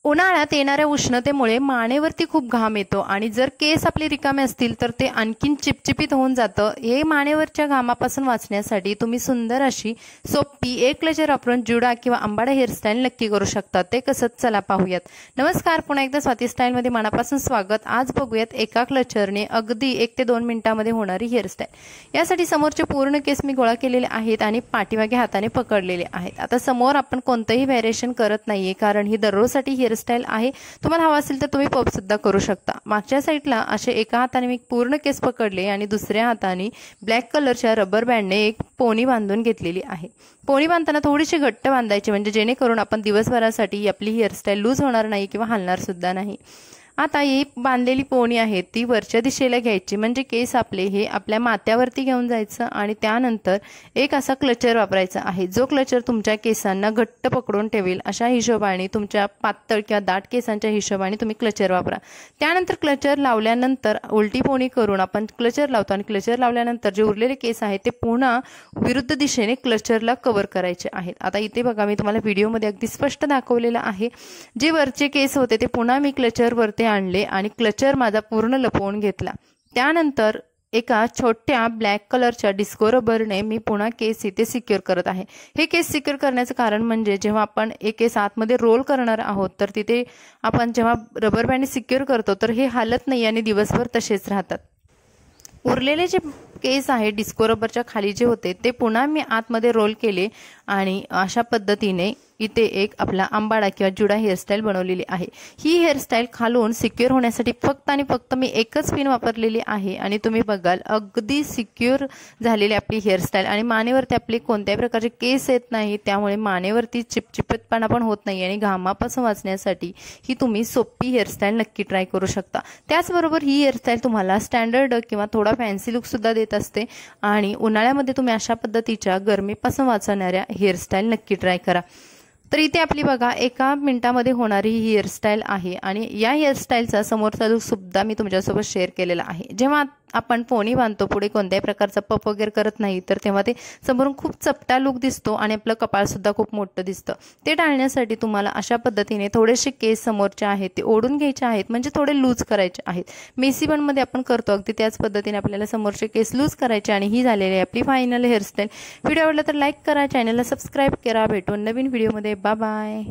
उन्हाळ्यात येणाऱ्या उष्णतेमुळे मानेवरती खूप घाम येतो आणि जर केस आपले रिकामे असतील तर ते आणखीन चिपचिपीत होऊन जातं। हे मानेवरच्या घामापासून वाचण्यासाठी तुम्ही सुंदर अशी सोपी एक क्लचर वापरून जुडा किंवा अंबाडा हेअरस्टाईल नक्की करू शकता। ते कसं चला पाहूयात। नमस्कार, पुन्हा एकदा स्वाती स्टाईलमध्ये मनापासून स्वागत। आज बघूयात एका क्लचरने अगदी 1 ते 2 मिनिटांमध्ये होणारी हेअरस्टाईल। यासाठी समोरचे पूर्ण केस मी गोळा केलेले आहेत आणि पाठीमागे हाताने पकडलेले आहेत। आता समोर आपण कोणतेही व्हेरिएशन करत नाहीये कारण ही दररोजसाठी हेअरस्टाईल आहे। तुम्हाला हवा असेल तर तुम्ही पॉप सुद्धा करू शकता। मागच्या साईडला असे एका हाताने मी पूर्ण केस पकडले आणि दुसऱ्या हाताने ब्लॅक कलरच्या रबर बँडने एक पोनी बांधून घेतलेली आहे। पोनी बांधताना थोडीशी घट्ट बांधायची म्हणजे जेणेकरून आपण दिवसभरासाठी आपली हेअरस्टाईल लूज होणार नाही किंवा हलणार सुद्धा नाही। आता ही बांधलेली पोनी आहे ती वरच्या दिशेला घ्यायची म्हणजे केस आपले हे आपल्या माथ्यावरती घेऊन जायचं आणि त्यानंतर एक असा क्लचर वापरायचा आहे जो क्लचर तुमच्या केसांना घट्ट पकडून ठेवेल। अशा हिशोबाने तुमच्या पातळ किंवा दाट केसांच्या हिशोबाने तुम्ही क्लचर वापरा। त्यानंतर क्लचर लावल्यानंतर उलटी पोनी करून आपण क्लचर लावतो आणि क्लचर लावल्यानंतर जे उरलेले केस आहेत ते पुन्हा विरुद्ध दिशेने क्लचरला कव्हर करायचे आहेत। आता इथे बघा मी तुम्हाला व्हिडिओमध्ये अगदी स्पष्ट दाखवलेलं आहे। जे वरचे केस होते ते पुन्हा मी क्लचर वरती आणले आणि क्लचर माझा पूर्ण लपवून घेतला। त्यानंतर एका छोट्या ब्लॅक कलरच्या डिस्को रबरने मी पुन्हा केस इथे सिक्युअर करत आहे। हे केस सिक्युअर करण्याचं कारण म्हणजे जेव्हा आपण एक केस आतमध्ये रोल करणार आहोत तर तिथे आपण जेव्हा रबर बँड सिक्युअर करतो तर हे हालत नाही आणि दिवसभर तसेच राहतात। उरलेले जे केस आहे डिस्को रबरच्या खाली जे होते ते पुन्हा मी आतमध्ये रोल केले आणि अशा पद्धतीने इथे एक आपला अंबाडा किंवा जुडा हेअरस्टाईल बनवलेली आहे। ही हेअरस्टाईल खालून सिक्युअर होण्यासाठी फक्त आणि फक्त मी एकच पिन वापरलेली आहे आणि तुम्ही बघाल अगदी सिक्युअर झालेली आपली हेअरस्टाईल आणि मानेवरती आपले कोणत्याही प्रकारचे केस येत नाही, त्यामुळे मानेवरती चिपचिपतपणा पण होत नाही आणि घामापासून वाचण्यासाठी ही तुम्ही सोपी हेअरस्टाईल नक्की ट्राय करू शकता। त्याचबरोबर ही हेअरस्टाईल तुम्हाला स्टँडर्ड किंवा थोडा फॅन्सी लुक सुद्धा देत असते आणि उन्हाळ्यामध्ये तुम्ही अशा पद्धतीच्या गरमीपासून वाचवणाऱ्या हेअरस्टाईल नक्की ट्राय करा। तर इथे आपली बघा 1 मिनिटामध्ये होणारी ही हेअरस्टाईल आहे आणि या हेअरस्टाईलचा समोरचा लुक सुद्धा मी तुमच्यासोबत शेअर केलेला आहे। जेव्हा आपण पोनी बांधतो पुढे कोणत्याही प्रकारचा पफ वगैरे करत नाही तर तेव्हा ते समोरून खूप चपटा लुक दिसतो आणि आपलं कपाळ सुद्धा खूप मोठं दिसतं। ते टाळण्यासाठी तुम्हाला अशा पद्धतीने थोडेसे केस समोरचे आहेत ते ओढून घ्यायचे आहेत म्हणजे थोडे लूज करायचे आहेत। मेसी बनमध्ये आपण करतो अगदी त्याच पद्धतीने आपल्याला समोरचे केस लूज करायचे आणि ही झालेली आहे आपली फायनल हेअरस्टाईल। व्हिडिओ आवडला तर लाईक करा, चॅनलला सबस्क्राईब करा। भेटून नवीन व्हिडिओमध्ये। Bye bye.